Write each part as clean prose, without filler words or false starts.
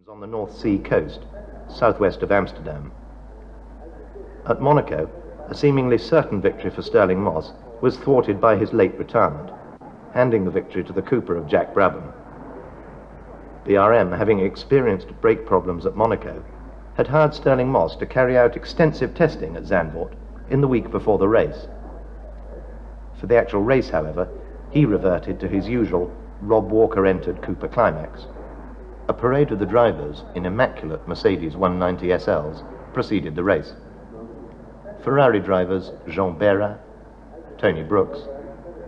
on the North Sea coast, southwest of Amsterdam. At Monaco, a seemingly certain victory for Stirling Moss was thwarted by his late retirement, handing the victory to the Cooper of Jack Brabham. BRM, having experienced brake problems at Monaco, had hired Stirling Moss to carry out extensive testing at Zandvoort in the week before the race. For the actual race, however, he reverted to his usual Rob Walker-entered Cooper-Climax. A parade of the drivers in immaculate Mercedes 190 SLs preceded the race. Ferrari drivers Jean Béra, Tony Brooks,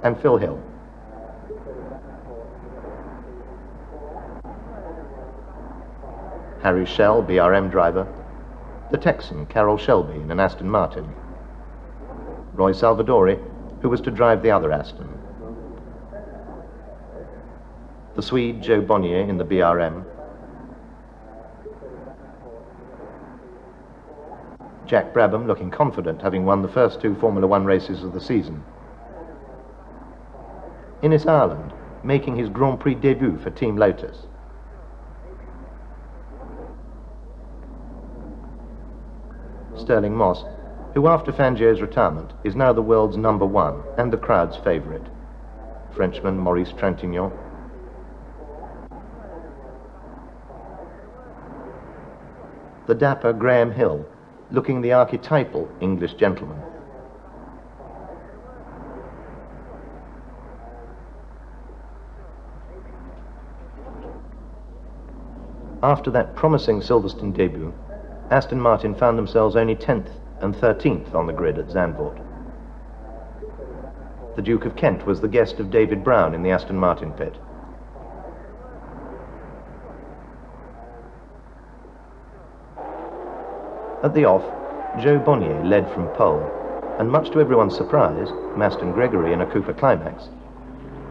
and Phil Hill. Harry Schell, BRM driver, the Texan Carroll Shelby in an Aston Martin, Roy Salvadori, who was to drive the other Aston, the Swede Joe Bonnier in the BRM, Jack Brabham looking confident, having won the first two Formula One races of the season. Innes Ireland making his Grand Prix debut for Team Lotus. Stirling Moss, who after Fangio's retirement is now the world's #1 and the crowd's favourite. Frenchman Maurice Trintignant. The dapper Graham Hill, looking the archetypal English gentleman. After that promising Silverstone debut, Aston Martin found themselves only 10th and 13th on the grid at Zandvoort. The Duke of Kent was the guest of David Brown in the Aston Martin pit. At the off, Joe Bonnier led from pole, and much to everyone's surprise, Maston Gregory in a Cooper-Climax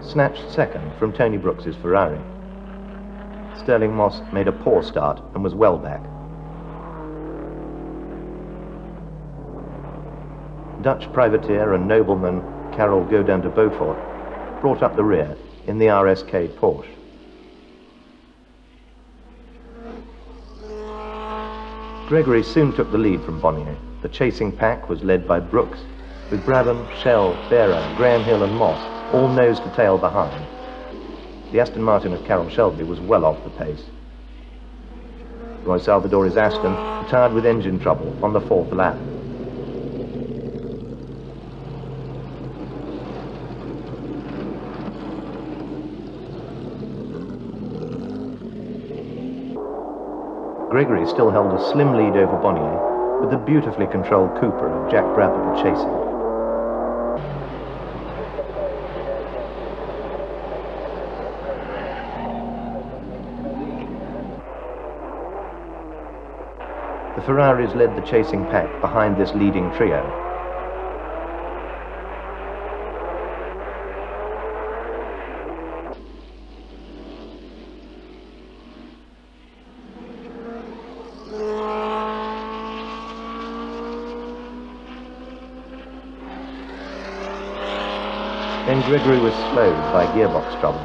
snatched second from Tony Brooks's Ferrari. Stirling Moss made a poor start and was well back. Dutch privateer and nobleman Carol Godin de Beaufort brought up the rear in the RSK Porsche. Gregory soon took the lead from Bonnier. The chasing pack was led by Brooks, with Brabham, Schell, Béra, Graham Hill and Moss all nose to tail behind. The Aston Martin of Carroll Shelby was well off the pace. Roy Salvadori's Aston retired with engine trouble on the 4th lap. Gregory still held a slim lead over Bonnier, with the beautifully controlled Cooper of Jack Brabham chasing. The Ferraris led the chasing pack behind this leading trio. Then Gregory was slowed by gearbox trouble.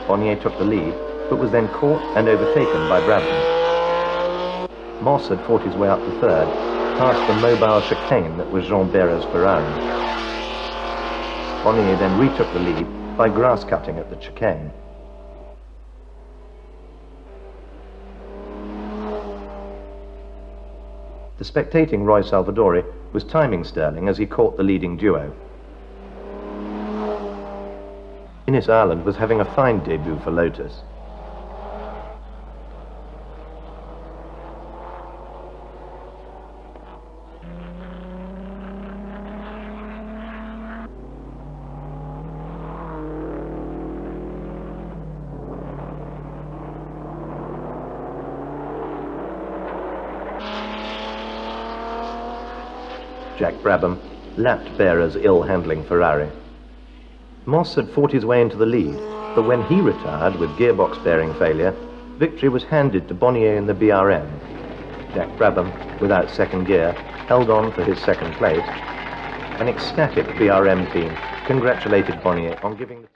Bonnier took the lead, but was then caught and overtaken by Brabham. Moss had fought his way up to third, past the mobile chicane that was Jean Béra's Ferrari. Bonnier then retook the lead by grass cutting at the chicane. The spectating Roy Salvadori was timing Stirling as he caught the leading duo. Innes Ireland was having a fine debut for Lotus. Jack Brabham lapped Béra's ill-handling Ferrari. Moss had fought his way into the lead, but when he retired with gearbox bearing failure, victory was handed to Bonnier in the BRM. Jack Brabham, without second gear, held on for his second place. An ecstatic BRM team congratulated Bonnier on giving the